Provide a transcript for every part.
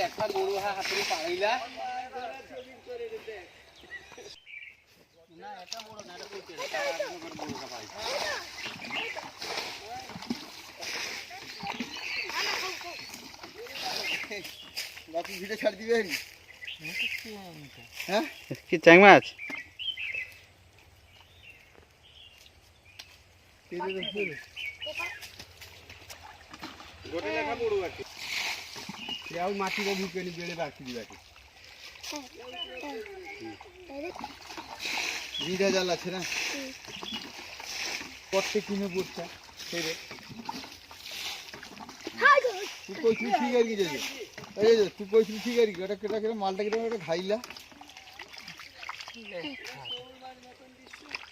একটা গরু হাতুড়ি পাড়াইলা না এটা বড় না এটা কইতে বড়টা পাই বাকি ভিডিও ছাড় দিবেন হ্যাঁ কি চ্যাং মাছ গোটে লেখা বড় আছে याव माटी को भूके नहीं बेड़े बाकी दी बाकी বিধা জাল আছে না কত কিনে পড়ছে সেরে তুই কই তুই ঠিক আর কি যাবে এই যে তুই কই তুই ঠিক আর কি এটা কেটা কেটা মালটা কেটা এটা খাইলা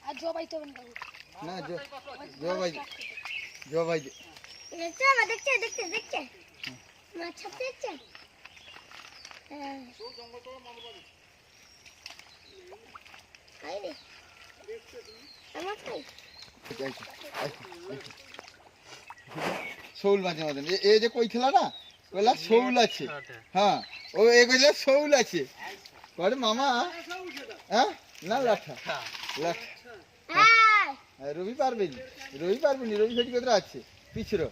আর জবাই তো বন্ধ না জো ভাই দেখছে না দেখছে দেখছে দেখছে মাছ ছাপতে দেখছে হ্যাঁ জঙ্গল তো মন বলে খাই রে আমার খাই শৌল মাঝে মাঝে এই যে কই খেলা না কইলা শৌল আছে হ্যাঁ ও এই কইলা শৌল আছে করে মামা হ্যাঁ না লাঠা হ্যাঁ রবি পারবেনি রবি ফেটি কোথায় আছে পিছরো